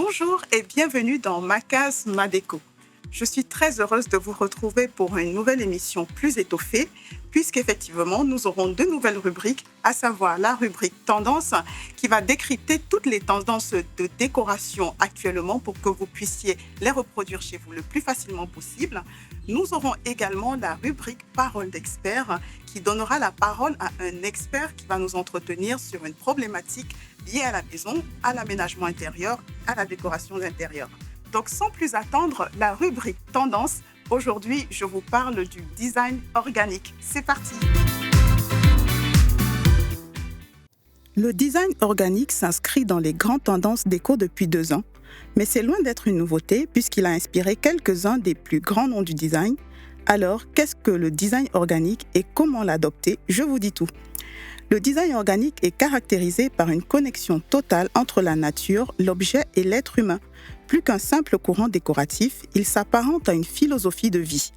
Bonjour et bienvenue dans Ma Case, Ma Déco. Je suis très heureuse de vous retrouver pour une nouvelle émission plus étoffée, puisqu'effectivement, nous aurons deux nouvelles rubriques, à savoir la rubrique Tendance, qui va décrypter toutes les tendances de décoration actuellement pour que vous puissiez les reproduire chez vous le plus facilement possible. Nous aurons également la rubrique Parole d'expert, qui donnera la parole à un expert qui va nous entretenir sur une problématique liée à la maison, à l'aménagement intérieur, à la décoration d'intérieur. Donc, sans plus attendre, la rubrique Tendance. Aujourd'hui, je vous parle du design organique. C'est parti! Le design organique s'inscrit dans les grandes tendances déco depuis 2 ans, mais c'est loin d'être une nouveauté puisqu'il a inspiré quelques-uns des plus grands noms du design. Alors, qu'est-ce que le design organique et comment l'adopter? Je vous dis tout. Le design organique est caractérisé par une connexion totale entre la nature, l'objet et l'être humain. Plus qu'un simple courant décoratif, il s'apparente à une philosophie de vie.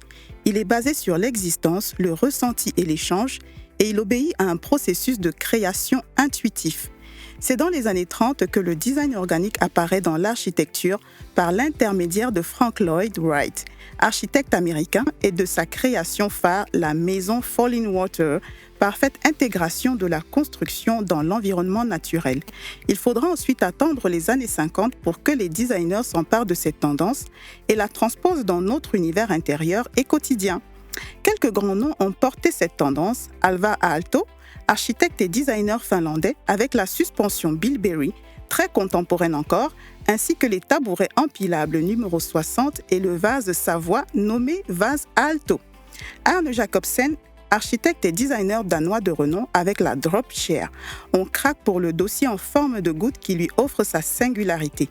Il est basé sur l'existence, le ressenti et l'échange, et il obéit à un processus de création intuitif. C'est dans les années 30 que le design organique apparaît dans l'architecture par l'intermédiaire de Frank Lloyd Wright, architecte américain, et de sa création phare, la maison Fallingwater, parfaite intégration de la construction dans l'environnement naturel. Il faudra ensuite attendre les années 50 pour que les designers s'emparent de cette tendance et la transposent dans notre univers intérieur et quotidien. Quelques grands noms ont porté cette tendance: Alvar Aalto, architecte et designer finlandais, avec la suspension Bilberry, très contemporaine encore, ainsi que les tabourets empilables numéro 60 et le vase Savoie nommé vase Aalto. Arne Jacobsen, architecte et designer danois de renom, avec la drop chair. On craque pour le dossier en forme de goutte qui lui offre sa singularité.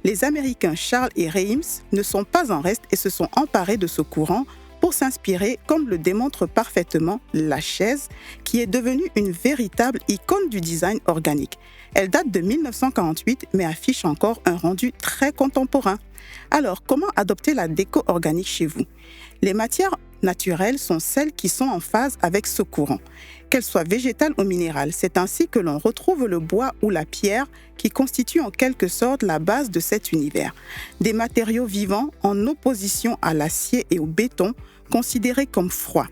Les Américains Charles et Reims ne sont pas en reste et se sont emparés de ce courant pour s'inspirer, comme le démontre parfaitement la chaise, qui est devenue une véritable icône du design organique. Elle date de 1948, mais affiche encore un rendu très contemporain. Alors, comment adopter la déco organique chez vous? Les matières naturelles sont celles qui sont en phase avec ce courant, qu'elles soient végétales ou minérales. C'est ainsi que l'on retrouve le bois ou la pierre qui constituent en quelque sorte la base de cet univers. Des matériaux vivants en opposition à l'acier et au béton, considérés comme froids.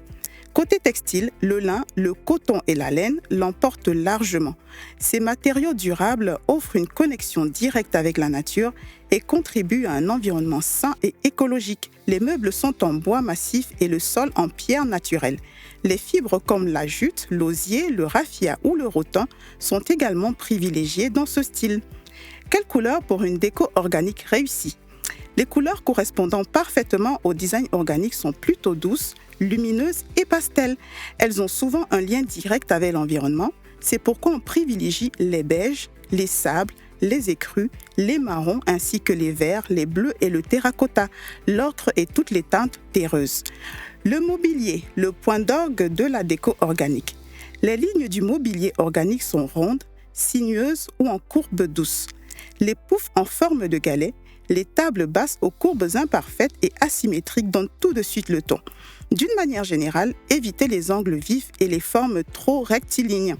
Côté textile, le lin, le coton et la laine l'emportent largement. Ces matériaux durables offrent une connexion directe avec la nature et contribuent à un environnement sain et écologique. Les meubles sont en bois massif et le sol en pierre naturelle. Les fibres comme la jute, l'osier, le raffia ou le rotin sont également privilégiées dans ce style. Quelle couleur pour une déco organique réussie? Les couleurs correspondant parfaitement au design organique sont plutôt douces, lumineuses et pastel. Elles ont souvent un lien direct avec l'environnement. C'est pourquoi on privilégie les beiges, les sables, les écrus, les marrons ainsi que les verts, les bleus et le terracotta, l'ocre et toutes les teintes terreuses. Le mobilier, le point d'orgue de la déco organique. Les lignes du mobilier organique sont rondes, sinueuses ou en courbes douces. Les poufs en forme de galet, les tables basses aux courbes imparfaites et asymétriques donnent tout de suite le ton. D'une manière générale, évitez les angles vifs et les formes trop rectilignes.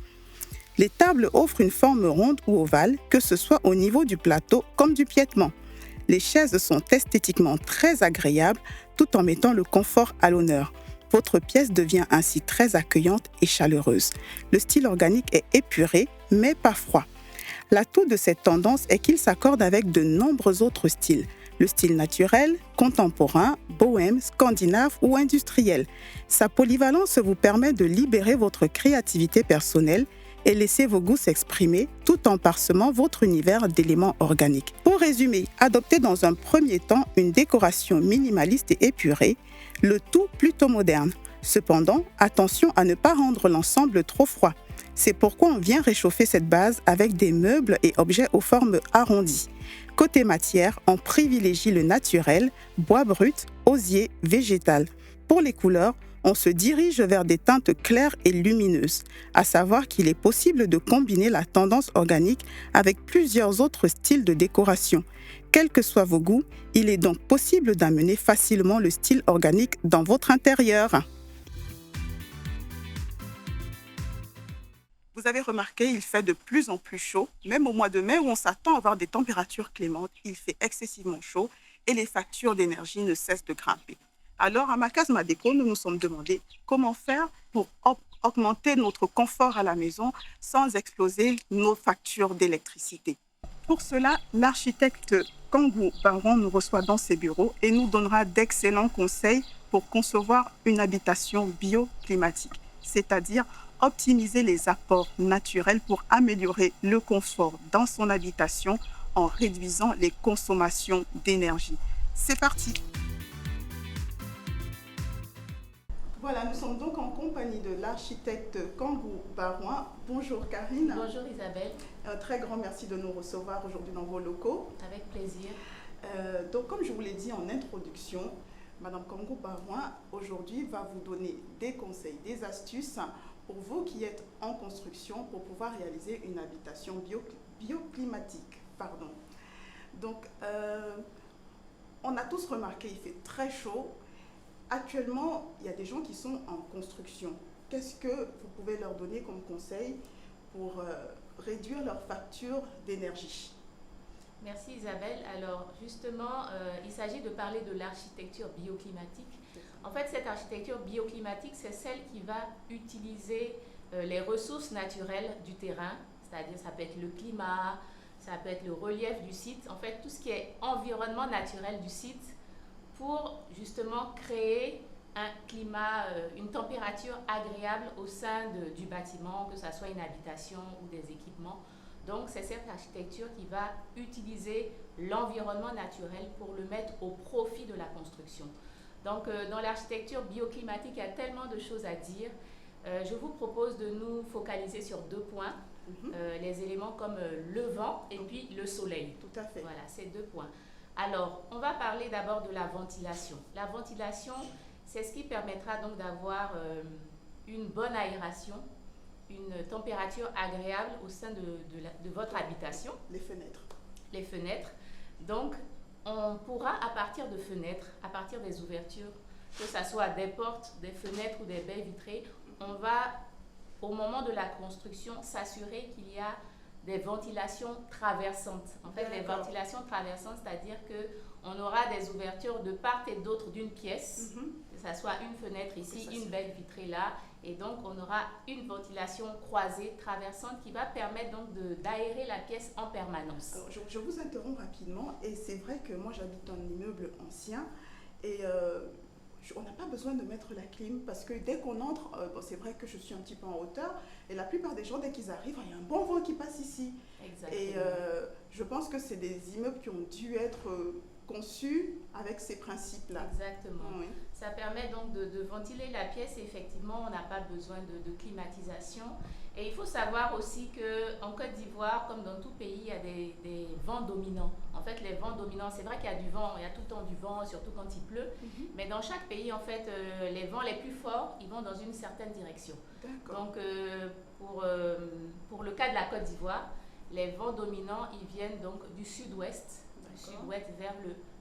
Les tables offrent une forme ronde ou ovale, que ce soit au niveau du plateau comme du piétement. Les chaises sont esthétiquement très agréables tout en mettant le confort à l'honneur. Votre pièce devient ainsi très accueillante et chaleureuse. Le style organique est épuré, mais pas froid. L'atout de cette tendance est qu'il s'accorde avec de nombreux autres styles. Le style naturel, contemporain, bohème, scandinave ou industriel. Sa polyvalence vous permet de libérer votre créativité personnelle et laisser vos goûts s'exprimer tout en parsemant votre univers d'éléments organiques. Pour résumer, adoptez dans un premier temps une décoration minimaliste et épurée, le tout plutôt moderne. Cependant, attention à ne pas rendre l'ensemble trop froid. C'est pourquoi on vient réchauffer cette base avec des meubles et objets aux formes arrondies. Côté matière, on privilégie le naturel, bois brut, osier, végétal. Pour les couleurs, on se dirige vers des teintes claires et lumineuses, à savoir qu'il est possible de combiner la tendance organique avec plusieurs autres styles de décoration. Quels que soient vos goûts, il est donc possible d'amener facilement le style organique dans votre intérieur. Vous avez remarqué, il fait de plus en plus chaud. Même au mois de mai, où on s'attend à avoir des températures clémentes, il fait excessivement chaud et les factures d'énergie ne cessent de grimper. Alors, à Macas Madeco, nous nous sommes demandé comment faire pour augmenter notre confort à la maison sans exploser nos factures d'électricité. Pour cela, l'architecte Kangou Baron nous reçoit dans ses bureaux et nous donnera d'excellents conseils pour concevoir une habitation bioclimatique, c'est-à-dire optimiser les apports naturels pour améliorer le confort dans son habitation en réduisant les consommations d'énergie. C'est parti! Voilà, nous sommes donc en compagnie de l'architecte Kangou Baron. Bonjour Karine. Bonjour Isabelle. Un très grand merci de nous recevoir aujourd'hui dans vos locaux. Avec plaisir. Donc comme je vous l'ai dit en introduction, Madame Kangou Baron aujourd'hui va vous donner des conseils, des astuces pour vous qui êtes en construction pour pouvoir réaliser une habitation bioclimatique. Donc, on a tous remarqué, il fait très chaud. Actuellement, il y a des gens qui sont en construction. Qu'est-ce que vous pouvez leur donner comme conseil pour réduire leur facture d'énergie? Merci Isabelle. Alors justement, il s'agit de parler de l'architecture bioclimatique. En fait, cette architecture bioclimatique, c'est celle qui va utiliser les ressources naturelles du terrain, c'est-à-dire ça peut être le climat, ça peut être le relief du site, en fait tout ce qui est environnement naturel du site pour justement créer un climat, une température agréable au sein du bâtiment, que ce soit une habitation ou des équipements. Donc c'est cette architecture qui va utiliser l'environnement naturel pour le mettre au profit de la construction. Donc dans l'architecture bioclimatique, il y a tellement de choses à dire. Je vous propose de nous focaliser sur deux points, les éléments comme le vent et puis le soleil. Tout à fait. Voilà, ces deux points. Alors, on va parler d'abord de la ventilation. La ventilation, c'est ce qui permettra donc d'avoir une bonne aération, une température agréable au sein de votre habitation. Les fenêtres. Les fenêtres. Donc, on pourra, à partir de fenêtres, à partir des ouvertures, que ce soit des portes, des fenêtres ou des baies vitrées, on va, au moment de la construction, s'assurer qu'il y a des ventilations traversantes. En fait, les ventilations traversantes, c'est-à-dire qu'on aura des ouvertures de part et d'autre d'une pièce, que ce soit une fenêtre ici, une baie vitrée là, et donc on aura une ventilation croisée, traversante, qui va permettre donc d'aérer la pièce en permanence. Alors, je vous interromps rapidement, et c'est vrai que moi j'habite dans un immeuble ancien, et on n'a pas besoin de mettre la clim parce que dès qu'on entre, c'est vrai que je suis un petit peu en hauteur et la plupart des gens, dès qu'ils arrivent, il y a un bon vent qui passe ici. Exactement. Et je pense que c'est des immeubles qui ont dû être conçus avec ces principes-là. Exactement. Oui. Ça permet donc de ventiler la pièce et effectivement, on n'a pas besoin de climatisation. Et il faut savoir aussi qu'en Côte d'Ivoire, comme dans tout pays, il y a des vents dominants. En fait, les vents dominants, c'est vrai qu'il y a du vent, il y a tout le temps du vent, surtout quand il pleut. Mais dans chaque pays, en fait, les vents les plus forts, ils vont dans une certaine direction. Donc, pour le cas de la Côte d'Ivoire, les vents dominants, ils viennent donc du sud-ouest, vers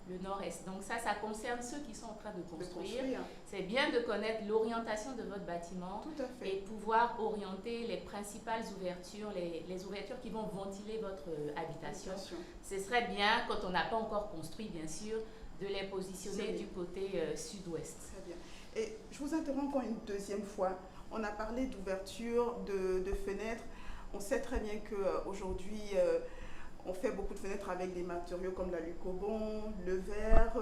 le nord-est. Donc ça concerne ceux qui sont en train de construire. C'est bien de connaître l'orientation de votre bâtiment et pouvoir orienter les principales ouvertures, les ouvertures qui vont ventiler votre habitation. Ce serait bien, quand on n'a pas encore construit, bien sûr, de les positionner du côté sud-ouest. Très bien. Et je vous interromps encore une deuxième fois. On a parlé d'ouverture, de fenêtres. On sait très bien qu'aujourd'hui, on fait beaucoup de fenêtres avec des matériaux comme la lucobon, le verre.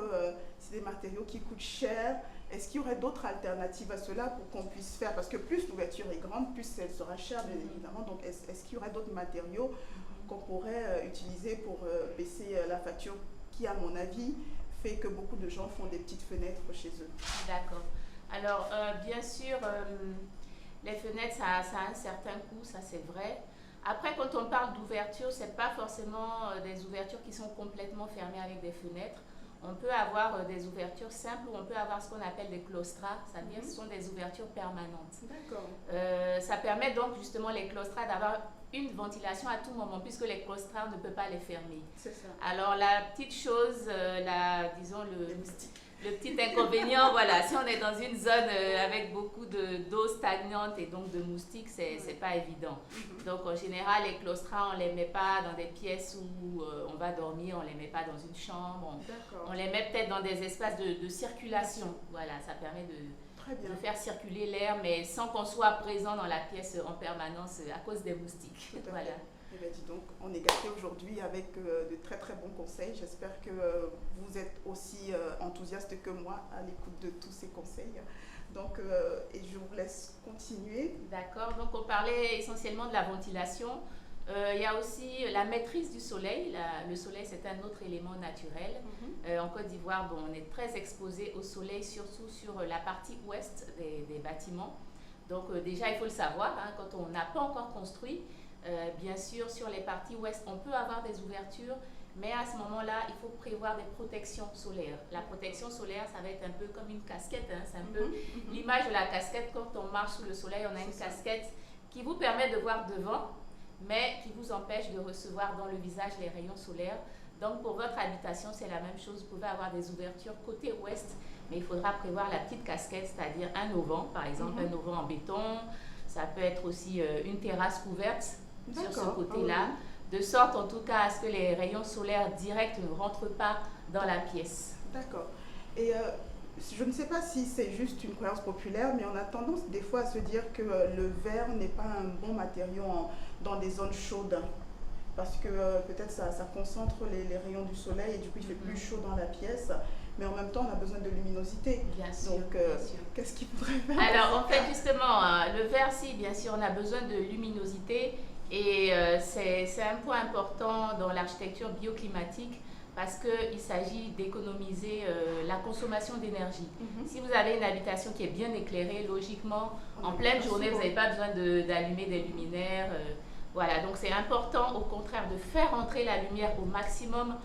C'est des matériaux qui coûtent cher. Est-ce qu'il y aurait d'autres alternatives à cela pour qu'on puisse faire? Parce que plus l'ouverture est grande, plus elle sera chère, bien évidemment. Donc, est-ce qu'il y aurait d'autres matériaux qu'on pourrait utiliser pour baisser la facture qui, à mon avis, fait que beaucoup de gens font des petites fenêtres chez eux? D'accord. Alors, bien sûr, les fenêtres, ça a un certain coût, ça c'est vrai. Après, quand on parle d'ouverture, ce n'est pas forcément des ouvertures qui sont complètement fermées avec des fenêtres. On peut avoir des ouvertures simples ou on peut avoir ce qu'on appelle des claustras, c'est-à-dire ce sont des ouvertures permanentes. D'accord. Ça permet donc justement les claustras d'avoir une ventilation à tout moment puisque les claustras ne peuvent pas les fermer. C'est ça. Alors la petite chose, disons Le petit inconvénient, voilà, si on est dans une zone avec beaucoup d'eau stagnante et donc de moustiques, c'est pas évident. Donc en général, les claustras, on les met pas dans des pièces où on va dormir, on les met pas dans une chambre, on les met peut-être dans des espaces de circulation. Voilà, ça permet de faire circuler l'air, mais sans qu'on soit présent dans la pièce en permanence à cause des moustiques. Voilà. Eh bien, dis donc, on est gâtés aujourd'hui avec de très très bons conseils. J'espère que vous êtes aussi enthousiaste que moi à l'écoute de tous ces conseils. Donc, et je vous laisse continuer. D'accord, donc on parlait essentiellement de la ventilation. Il y a aussi la maîtrise du soleil. Le soleil, c'est un autre élément naturel. En Côte d'Ivoire, bon, on est très exposé au soleil, surtout sur la partie ouest des bâtiments. Donc déjà, il faut le savoir, hein, quand on n'a pas encore construit, bien sûr, sur les parties ouest, on peut avoir des ouvertures, mais à ce moment-là, il faut prévoir des protections solaires. La protection solaire, ça va être un peu comme une casquette. Hein, c'est un peu l'image de la casquette. Quand on marche sous le soleil, on a une casquette qui vous permet de voir devant, mais qui vous empêche de recevoir dans le visage les rayons solaires. Donc pour votre habitation, c'est la même chose. Vous pouvez avoir des ouvertures côté ouest, mais il faudra prévoir la petite casquette, c'est-à-dire un auvent, par exemple, un auvent en béton. Ça peut être aussi une terrasse couverte sur ce côté-là, de sorte en tout cas à ce que les rayons solaires directs ne rentrent pas dans la pièce. D'accord. Et je ne sais pas si c'est juste une croyance populaire, mais on a tendance des fois à se dire que le verre n'est pas un bon matériau dans des zones chaudes. Parce que peut-être ça concentre les rayons du soleil et du coup il fait plus chaud dans la pièce. Mais en même temps, on a besoin de luminosité. Bien sûr. Donc, qu'est-ce qu'il faudrait faire? Alors, en fait, justement, le verre, si, bien sûr, on a besoin de luminosité. Et c'est un point important dans l'architecture bioclimatique parce qu'il s'agit d'économiser la consommation d'énergie. Si vous avez une habitation qui est bien éclairée, logiquement, en pleine journée, vous n'avez pas besoin d'allumer des luminaires. Voilà, donc c'est important, au contraire, de faire entrer la lumière au maximum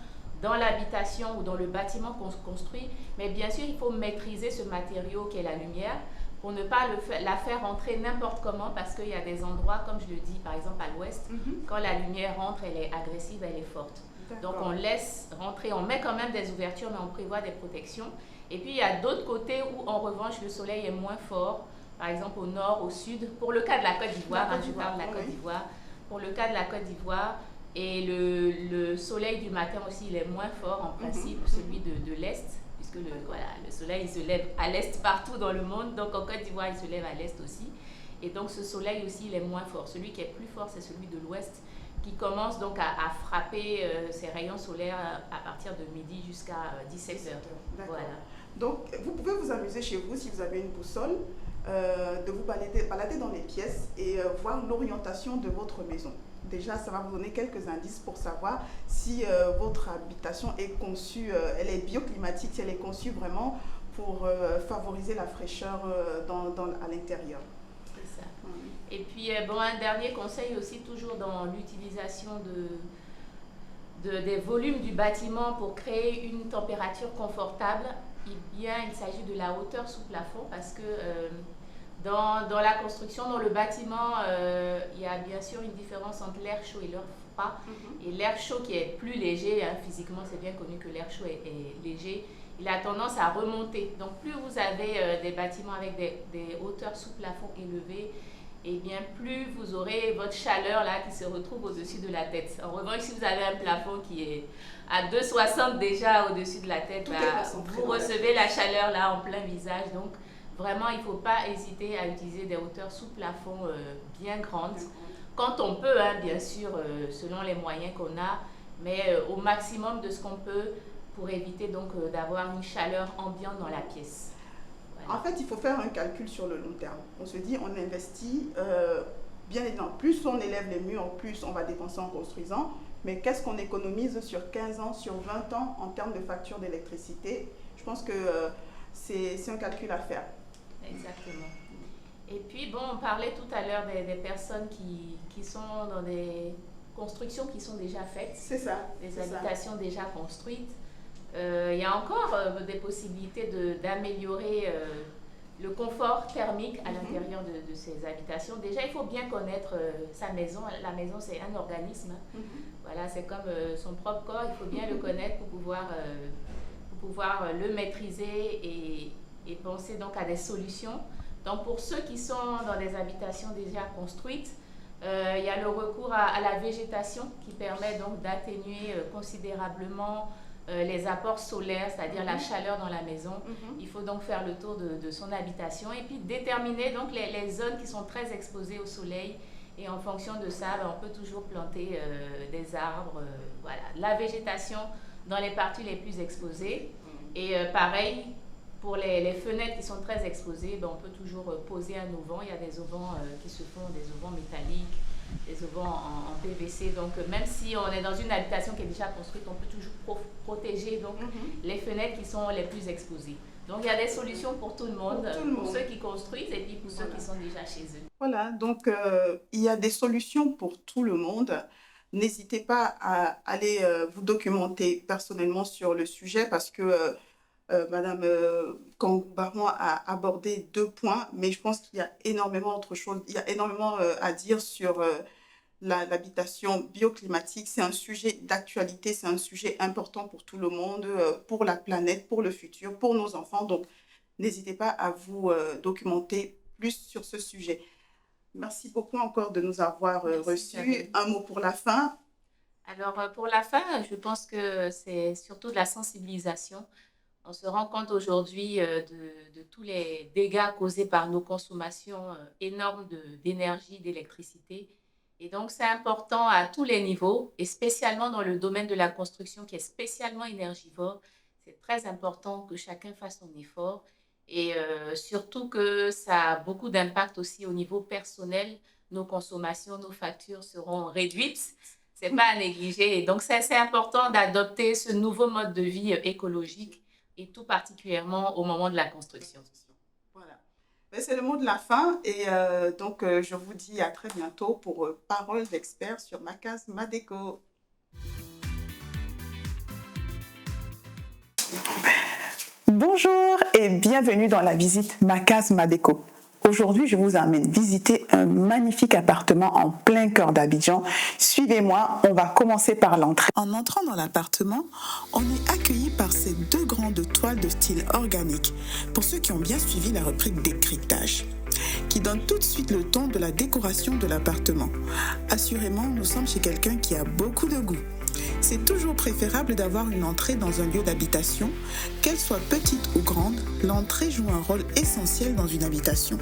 dans l'habitation ou dans le bâtiment qu'on construit. Mais bien sûr, il faut maîtriser ce matériau qu'est la lumière pour ne pas la faire entrer n'importe comment parce qu'il y a des endroits, comme je le dis, par exemple à l'ouest, quand la lumière rentre, elle est agressive, elle est forte. Donc on laisse rentrer, on met quand même des ouvertures, mais on prévoit des protections. Et puis il y a d'autres côtés où en revanche le soleil est moins fort, par exemple au nord, au sud. Pour le cas de la Côte d'Ivoire, je parle de la Côte d'Ivoire. Pour le cas de la Côte d'Ivoire, et le soleil du matin aussi, il est moins fort en principe, celui de l'Est, puisque le soleil il se lève à l'Est partout dans le monde, donc en Côte d'Ivoire, il se lève à l'Est aussi. Et donc ce soleil aussi, il est moins fort. Celui qui est plus fort, c'est celui de l'Ouest, qui commence donc à frapper ses rayons solaires à partir de midi jusqu'à 17h. Voilà. Donc vous pouvez vous amuser chez vous si vous avez une boussole, de vous balader dans les pièces et voir l'orientation de votre maison. Déjà, ça va vous donner quelques indices pour savoir si votre habitation est conçue, elle est bioclimatique, si elle est conçue vraiment pour favoriser la fraîcheur à l'intérieur. C'est ça. Et puis, bon, un dernier conseil aussi, toujours dans l'utilisation des volumes du bâtiment pour créer une température confortable, il s'agit de la hauteur sous plafond parce que dans la construction, dans le bâtiment, il y a bien sûr une différence entre l'air chaud et l'air froid. Et l'air chaud qui est plus léger, hein, physiquement c'est bien connu que l'air chaud est léger, il a tendance à remonter. Donc plus vous avez des bâtiments avec des hauteurs sous plafond élevées, et bien plus vous aurez votre chaleur là qui se retrouve au-dessus de la tête. En revanche, si vous avez un plafond qui est à 2,60 déjà au-dessus de la tête, vous recevez la chaleur là en plein visage. Donc vraiment, il ne faut pas hésiter à utiliser des hauteurs sous plafond bien grandes. Quand on peut, hein, bien sûr, selon les moyens qu'on a, mais au maximum de ce qu'on peut pour éviter donc d'avoir une chaleur ambiante dans la pièce. En fait, il faut faire un calcul sur le long terme. On se dit, on investit, bien évidemment, plus on élève les murs, plus on va dépenser en construisant. Mais qu'est-ce qu'on économise sur 15 ans, sur 20 ans en termes de facture d'électricité? Je pense que c'est un calcul à faire. Exactement. Et puis, bon, on parlait tout à l'heure des personnes qui sont dans des constructions qui sont déjà faites. C'est ça. Des habitations déjà construites. Il y a encore des possibilités d'améliorer le confort thermique à l'intérieur de ces habitations. Déjà, il faut bien connaître sa maison. La maison, c'est un organisme. Voilà, c'est comme son propre corps. Il faut bien le connaître pour pouvoir pouvoir le maîtriser et penser donc à des solutions. Donc pour ceux qui sont dans des habitations déjà construites, il y a le recours à la végétation qui permet donc d'atténuer considérablement les apports solaires, c'est-à-dire la chaleur dans la maison. Il faut donc faire le tour de son habitation et puis déterminer donc les zones qui sont très exposées au soleil. Et en fonction de ça, on peut toujours planter des arbres. Voilà. La végétation dans les parties les plus exposées. Et pareil, pour les fenêtres qui sont très exposées, on peut toujours poser un auvent. Il y a des auvents qui se font, des auvents métalliques, des auvents en PVC. Donc même si on est dans une habitation qui est déjà construite, on peut toujours protéger donc, les fenêtres qui sont les plus exposées. Donc, il y a des solutions pour tout le monde, pour ceux qui construisent et puis pour ceux qui sont déjà chez eux. Voilà, donc il y a des solutions pour tout le monde. N'hésitez pas à aller vous documenter personnellement sur le sujet parce que Madame Kangoubaron a abordé 2 points, mais je pense qu'il y a énormément d'autres choses. Il y a énormément à dire sur l'habitation bioclimatique. C'est un sujet d'actualité, c'est un sujet important pour tout le monde, pour la planète, pour le futur, pour nos enfants. Donc, n'hésitez pas à vous documenter plus sur ce sujet. Merci beaucoup encore de nous avoir reçus. Un mot pour la fin. Alors, pour la fin, je pense que c'est surtout de la sensibilisation. On se rend compte aujourd'hui de tous les dégâts causés par nos consommations énormes d'énergie, d'électricité. Et donc, c'est important à tous les niveaux, et spécialement dans le domaine de la construction qui est spécialement énergivore. C'est très important que chacun fasse son effort et surtout que ça a beaucoup d'impact aussi au niveau personnel. Nos consommations, nos factures seront réduites. Ce n'est pas à négliger. Et donc, c'est important d'adopter ce nouveau mode de vie écologique et tout particulièrement au moment de la construction. Voilà. C'est le mot de la fin et donc je vous dis à très bientôt pour Parole d'experts sur Ma Case, Ma Déco. Bonjour et bienvenue dans la visite Ma Case, Ma Déco. Aujourd'hui, je vous emmène visiter un magnifique appartement en plein cœur d'Abidjan. Suivez-moi, on va commencer par l'entrée. En entrant dans l'appartement, on est accueilli par ces 2 grandes toiles de style organique, pour ceux qui ont bien suivi la rubrique décryptage, qui donne tout de suite le ton de la décoration de l'appartement. Assurément, nous sommes chez quelqu'un qui a beaucoup de goût. C'est toujours préférable d'avoir une entrée dans un lieu d'habitation. Qu'elle soit petite ou grande, l'entrée joue un rôle essentiel dans une habitation,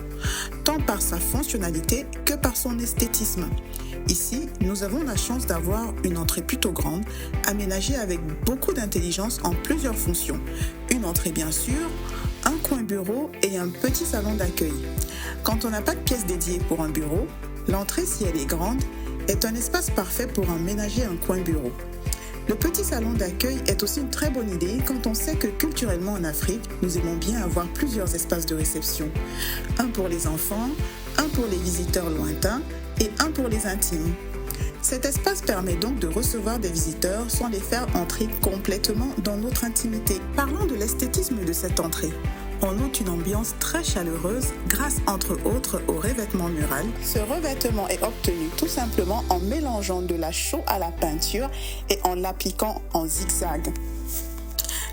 tant par sa fonctionnalité que par son esthétisme. Ici, nous avons la chance d'avoir une entrée plutôt grande, aménagée avec beaucoup d'intelligence en plusieurs fonctions. Une entrée bien sûr, un coin bureau et un petit salon d'accueil. Quand on n'a pas de pièce dédiée pour un bureau, l'entrée, si elle est grande, est un espace parfait pour aménager un coin bureau. Le petit salon d'accueil est aussi une très bonne idée quand on sait que culturellement en Afrique, nous aimons bien avoir plusieurs espaces de réception. Un pour les enfants, un pour les visiteurs lointains et un pour les intimes. Cet espace permet donc de recevoir des visiteurs sans les faire entrer complètement dans notre intimité. Parlons de l'esthétisme de cette entrée. On note une ambiance très chaleureuse grâce entre autres au revêtement mural. Ce revêtement est obtenu tout simplement en mélangeant de la chaux à la peinture et en l'appliquant en zigzag.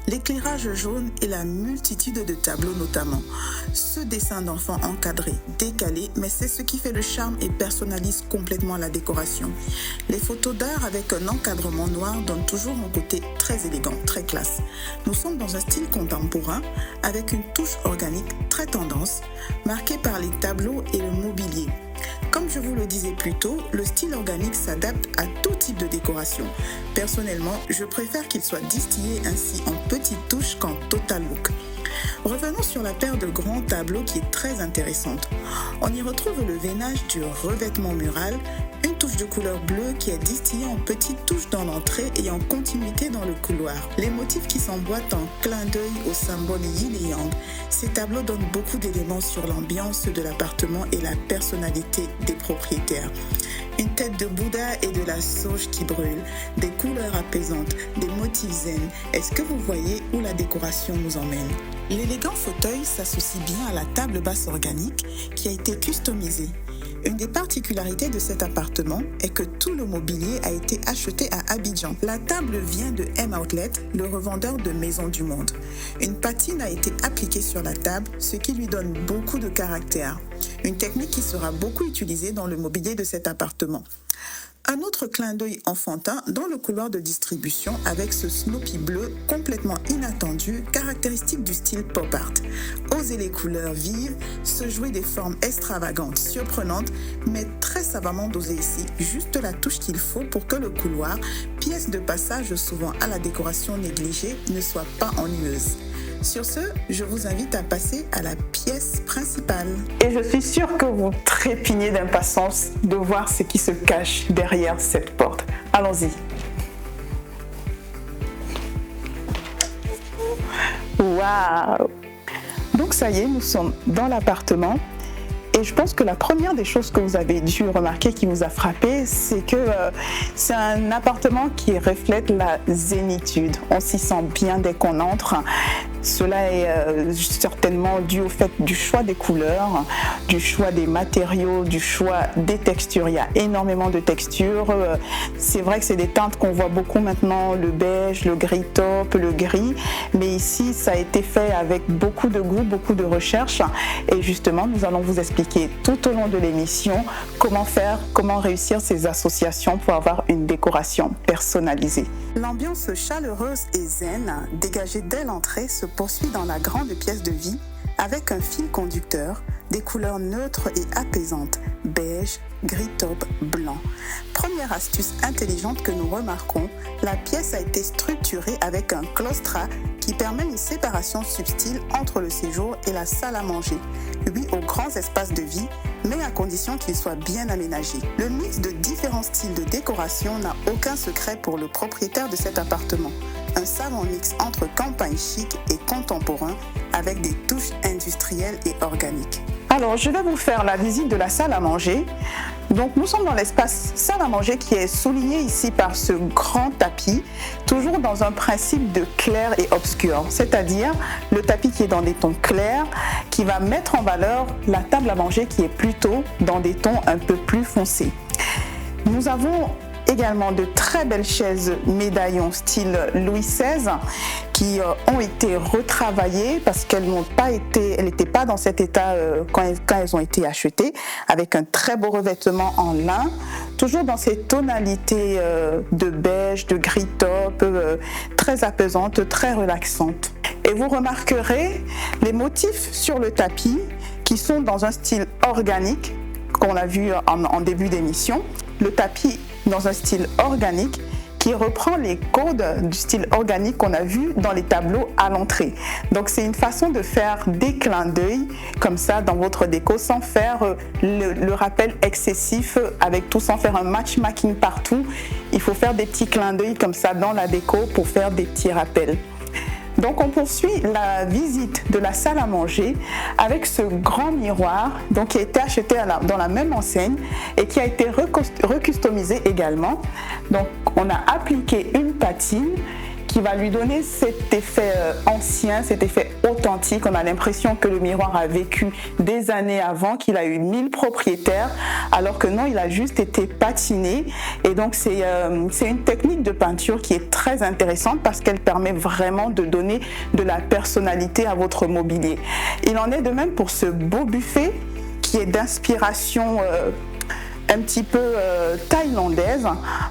L'éclairage jaune et la multitude de tableaux notamment. Ce dessin d'enfant encadré, décalé, mais c'est ce qui fait le charme et personnalise complètement la décoration. Les photos d'art avec un encadrement noir donnent toujours un côté très élégant, très classe. Nous sommes dans un style contemporain avec une touche organique très tendance, marquée par les tableaux et le mobilier. Comme je vous le disais plus tôt, le style organique s'adapte à tout type de décoration. Personnellement, je préfère qu'il soit distillé ainsi en petites touches qu'en total look. Revenons sur la paire de grands tableaux qui est très intéressante. On y retrouve le veinage du revêtement mural, une touche de couleur bleue qui est distillée en petites touches dans l'entrée et en continuité dans le couloir. Les motifs qui s'emboîtent en clin d'œil au symbole yin et yang. Ces tableaux donnent beaucoup d'éléments sur l'ambiance de l'appartement et la personnalité des propriétaires. Une tête de Bouddha et de la sauge qui brûle, des couleurs apaisantes, des motifs zen. Est-ce que vous voyez où la décoration nous emmène ? L'élégant fauteuil s'associe bien à la table basse organique qui a été customisée. Une des particularités de cet appartement est que tout le mobilier a été acheté à Abidjan. La table vient de M-Outlet, le revendeur de maisons du monde. Une patine a été appliquée sur la table, ce qui lui donne beaucoup de caractère. Une technique qui sera beaucoup utilisée dans le mobilier de cet appartement. Un autre clin d'œil enfantin dans le couloir de distribution avec ce Snoopy bleu complètement inattendu, caractéristique du style pop art. Oser les couleurs vives, se jouer des formes extravagantes, surprenantes, mais très savamment dosées ici, juste la touche qu'il faut pour que le couloir, pièce de passage souvent à la décoration négligée, ne soit pas ennuyeuse. Sur ce, je vous invite à passer à la pièce principale. Et je suis sûre que vous trépignez d'impatience de voir ce qui se cache derrière cette porte. Allons-y. Waouh! Donc ça y est, nous sommes dans l'appartement. Et je pense que la première des choses que vous avez dû remarquer qui vous a frappé, c'est que c'est un appartement qui reflète la zénitude. On s'y sent bien dès qu'on entre. Cela est certainement dû au fait du choix des couleurs, du choix des matériaux, du choix des textures. Il y a énormément de textures. C'est vrai que c'est des teintes qu'on voit beaucoup maintenant, le beige, le gris taupe, le gris. Mais ici, ça a été fait avec beaucoup de goût, beaucoup de recherche. Et justement, nous allons vous expliquer tout au long de l'émission comment réussir ces associations pour avoir une décoration personnalisée. L'ambiance chaleureuse et zen, dégagée dès l'entrée, se poursuit dans la grande pièce de vie avec un fil conducteur, des couleurs neutres et apaisantes, beige, gris taupe, blanc. Première astuce intelligente que nous remarquons, la pièce a été structurée avec un claustrat qui permet une séparation subtile entre le séjour et la salle à manger. Oui, aux grands espaces de vie, mais à condition qu'ils soient bien aménagés. Le mix de différents styles de décoration n'a aucun secret pour le propriétaire de cet appartement. Un savant mix entre campagne chic et contemporain avec des touches industrielles et organiques. Alors, je vais vous faire la visite de la salle à manger. Donc, nous sommes dans l'espace salle à manger qui est souligné ici par ce grand tapis, toujours dans un principe de clair et obscur, c'est-à-dire le tapis qui est dans des tons clairs, qui va mettre en valeur la table à manger qui est plutôt dans des tons un peu plus foncés. Nous avons également de très belles chaises médaillons style Louis XVI qui ont été retravaillées parce qu'elles n'étaient pas dans cet état quand elles ont été achetées, avec un très beau revêtement en lin, toujours dans ces tonalités de beige, de gris taupe, très apaisantes, très relaxantes. Et vous remarquerez les motifs sur le tapis qui sont dans un style organique qu'on a vu en début d'émission. Le tapis dans un style organique qui reprend les codes du style organique qu'on a vu dans les tableaux à l'entrée. Donc c'est une façon de faire des clins d'œil comme ça dans votre déco sans faire le rappel excessif avec tout, sans faire un matchmaking partout. Il faut faire des petits clins d'œil comme ça dans la déco pour faire des petits rappels. Donc on poursuit la visite de la salle à manger avec ce grand miroir donc, qui a été acheté dans la même enseigne et qui a été recustomisé également. Donc on a appliqué une patine qui va lui donner cet effet ancien, cet effet authentique. On a l'impression que le miroir a vécu des années avant, qu'il a eu 1000 propriétaires, alors que non, il a juste été patiné. Et donc c'est une technique de peinture qui est très intéressante parce qu'elle permet vraiment de donner de la personnalité à votre mobilier. Il en est de même pour ce beau buffet qui est d'inspiration un petit peu thaïlandaise.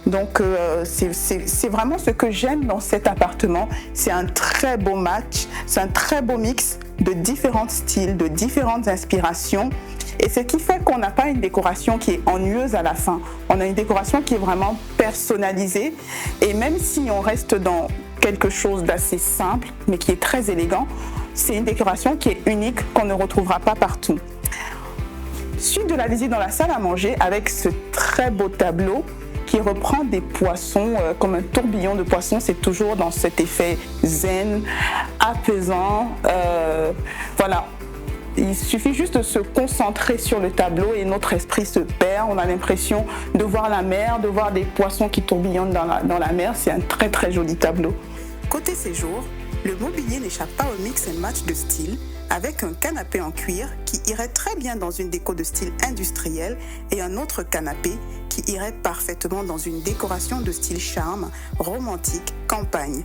Donc c'est vraiment ce que j'aime dans cet appartement. C'est un très beau match, c'est un très beau mix de différents styles, de différentes inspirations. Et ce qui fait qu'on n'a pas une décoration qui est ennuyeuse à la fin. On a une décoration qui est vraiment personnalisée. Et même si on reste dans quelque chose d'assez simple, mais qui est très élégant, c'est une décoration qui est unique, qu'on ne retrouvera pas partout. Suite de la visite dans la salle à manger avec ce très beau tableau qui reprend des poissons comme un tourbillon de poissons. C'est toujours dans cet effet zen, apaisant. Voilà. Il suffit juste de se concentrer sur le tableau et notre esprit se perd. On a l'impression de voir la mer, de voir des poissons qui tourbillonnent dans la mer. C'est un très très joli tableau. Côté séjour, le mobilier n'échappe pas au mix and match de style avec un canapé en cuir qui irait très bien dans une déco de style industriel et un autre canapé qui irait parfaitement dans une décoration de style charme, romantique, campagne.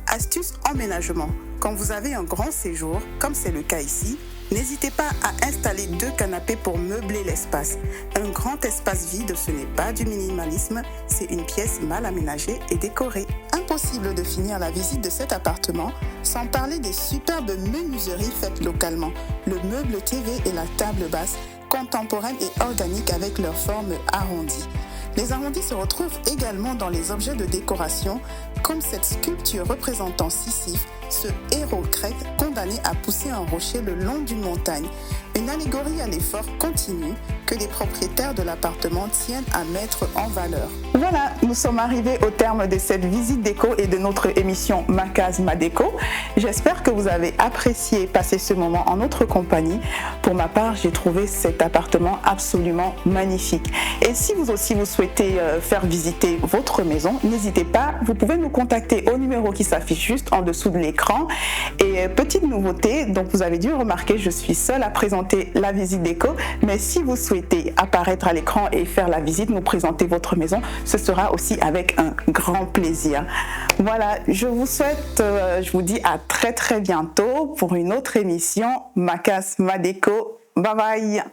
Astuce emménagement. Quand vous avez un grand séjour, comme c'est le cas ici, n'hésitez pas à installer 2 canapés pour meubler l'espace. Un grand espace vide, ce n'est pas du minimalisme, c'est une pièce mal aménagée et décorée. Impossible de finir la visite de cet appartement sans parler des superbes menuiseries faites localement, le meuble TV et la table basse, contemporaines et organiques avec leur forme arrondie. Les arrondis se retrouvent également dans les objets de décoration, comme cette sculpture représentant Sisyphe, ce héros grec condamné à pousser un rocher le long d'une montagne. Une allégorie à l'effort continu que les propriétaires de l'appartement tiennent à mettre en valeur. Voilà, nous sommes arrivés au terme de cette visite déco et de notre émission Ma Case, Ma Déco. J'espère que vous avez apprécié passer ce moment en notre compagnie. Pour ma part, j'ai trouvé cet appartement absolument magnifique. Et si vous aussi vous souhaitez faire visiter votre maison, n'hésitez pas, vous pouvez nous contacter au numéro qui s'affiche juste en dessous de l'écran. Et petite nouveauté, donc vous avez dû remarquer, je suis seule à présenter la visite déco, mais si vous souhaitez apparaître à l'écran et faire la visite, nous présenter votre maison, ce sera aussi avec un grand plaisir. Voilà, je vous souhaite, je vous dis à très bientôt pour une autre émission Ma Case, Ma Déco. Bye bye.